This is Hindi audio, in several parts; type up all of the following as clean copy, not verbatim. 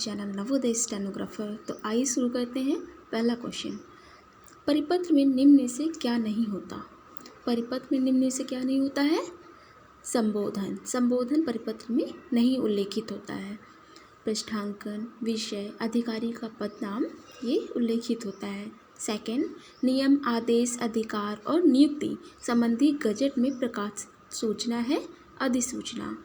Channel Navodaya stenographer. तो आइए शुरू करते हैं। पहला क्वेश्चन, परिपत्र में निम्न में से क्या नहीं होता? परिपत्र में निम्न में से क्या नहीं होता है? संबोधन। संबोधन परिपत्र में नहीं उल्लेखित होता है। पृष्ठांकन, विषय, अधिकारी का पद नाम ये उल्लेखित होता है। सेकंड, नियम, आदेश, अधिकार और नियुक्ति संबंधी गजट में प्रकाशित सूचना है अधिसूचना।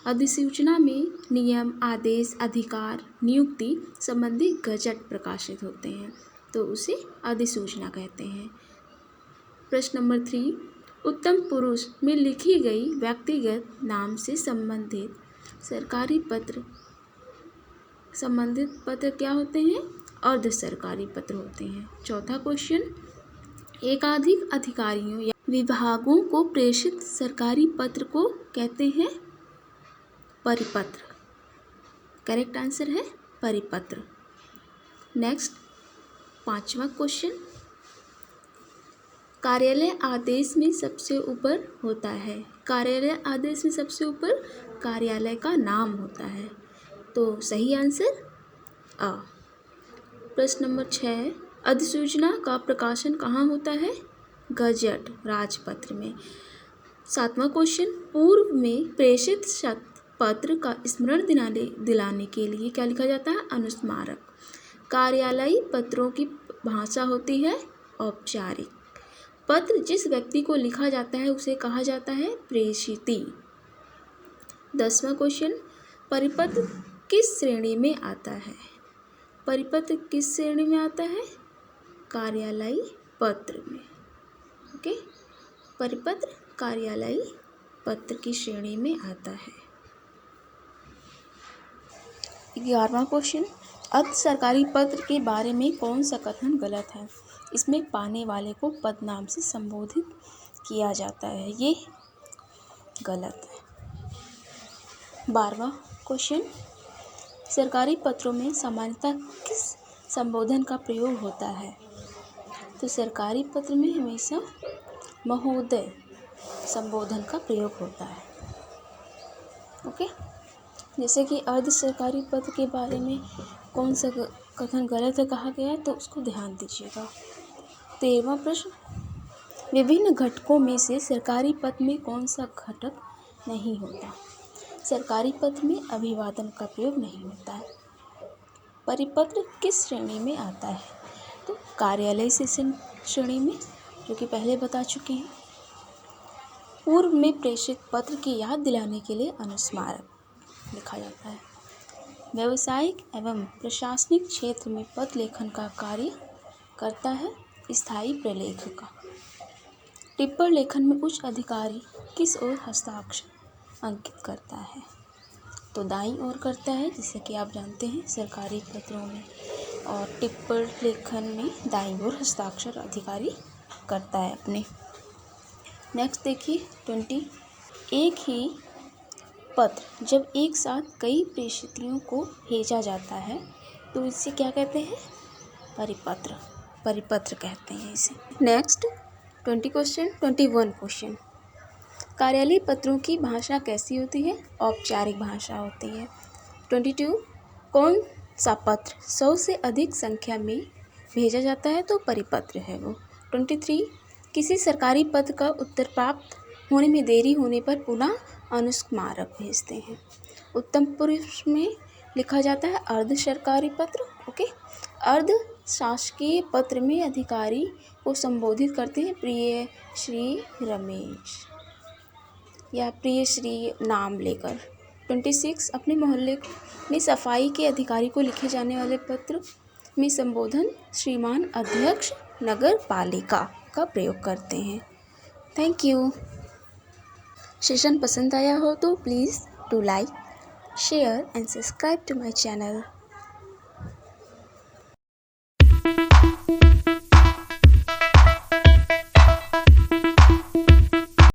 अधिसूचना में नियम, आदेश, अधिकार, नियुक्ति संबंधी गजट प्रकाशित होते हैं तो उसे अधिसूचना कहते हैं। प्रश्न नंबर 3, उत्तम पुरुष में लिखी गई व्यक्तिगत नाम से संबंधित सरकारी पत्र संबंधित पत्र क्या होते हैं? अर्ध सरकारी पत्र होते हैं। चौथा क्वेश्चन, एकाधिक अधिकारियों या विभागों को प्रेषित सरकारी पत्र को कहते हैं परिपत्र। करेक्ट आंसर है परिपत्र। नेक्स्ट, पांचवा क्वेश्चन, कार्यालय आदेश में सबसे ऊपर होता है। कार्यालय आदेश में सबसे ऊपर कार्यालय का नाम होता है तो सही आंसर अ। प्रश्न नंबर 6, अधिसूचना का प्रकाशन कहाँ होता है? गजट, राजपत्र में। सातवां क्वेश्चन, पूर्व में प्रेषित पत्र का स्मरण दिलाने के लिए क्या लिखा जाता है? अनुस्मारक। कार्यालयीय पत्रों की भाषा होती है औपचारिक। पत्र जिस व्यक्ति को लिखा जाता है उसे कहा जाता है प्रेषिती। 10वां क्वेश्चन, परिपत्र किस श्रेणी में आता है? परिपत्र किस श्रेणी में आता है? कार्यालयीय पत्र में। ओके, परिपत्र कार्यालयीय पत्र की श्रेणी में आता है। 11वां क्वेश्चन, अर्ध सरकारी पत्र के बारे में कौन सा कथन गलत है? इसमें पाने वाले को पद नाम से संबोधित किया जाता है, ये गलत है। 12वां क्वेश्चन, सरकारी पत्रों में सामान्यतः किस संबोधन का प्रयोग होता है? तो सरकारी पत्र में हमेशा महोदय संबोधन का प्रयोग होता है। ओके, जैसे कि अर्ध सरकारी पत्र के बारे में कौन सा कथन गलत है कहा गया है तो उसको ध्यान दीजिएगा। 13वां प्रश्न, विभिन्न घटकों में से सरकारी पत्र में कौन सा घटक नहीं होता? सरकारी पत्र में अभिवादन का प्रयोग नहीं होता है। परिपत्र किस श्रेणी में आता है? तो कार्यालय से श्रेणी में, जो कि पहले बता चुके हैं। पूर्व में प्रेषित पत्र की याद दिलाने के लिए अनुस्मारक लिखा जाता है। व्यावसायिक एवं प्रशासनिक क्षेत्र में पत्र लेखन का कार्य करता है स्थायी प्रलेखक। टिप्पण लेखन में उच्च अधिकारी किस ओर हस्ताक्षर अंकित करता है? तो दाईं ओर करता है, जैसे कि आप जानते हैं सरकारी पत्रों में और टिप्पण लेखन में दाईं ओर हस्ताक्षर अधिकारी करता है अपने। नेक्स्ट देखिए 20, एक ही पत्र जब एक साथ कई प्रेषितियों को भेजा जाता है तो इसे क्या कहते हैं? परिपत्र। परिपत्र कहते हैं इसे। नेक्स्ट 21 क्वेश्चन, कार्यालयीय पत्रों की भाषा कैसी होती है? औपचारिक भाषा होती है। 22, कौन सा पत्र 100 से अधिक संख्या में भेजा जाता है? तो परिपत्र है वो। 23, किसी सरकारी पत्र का उत्तर प्राप्त होने में देरी होने पर पुनः अनुस्मारक भेजते हैं। उत्तम पुरुष में लिखा जाता है अर्ध सरकारी पत्र। ओके, अर्ध शासकीय पत्र में अधिकारी को संबोधित करते हैं प्रिय श्री रमेश या प्रिय श्री नाम लेकर। 26, अपने मोहल्ले में सफाई के अधिकारी को लिखे जाने वाले पत्र में संबोधन श्रीमान अध्यक्ष नगर पालिका का प्रयोग करते हैं। Thank you. सेशन पसंद आया हो तो please do like, share and subscribe to my channel.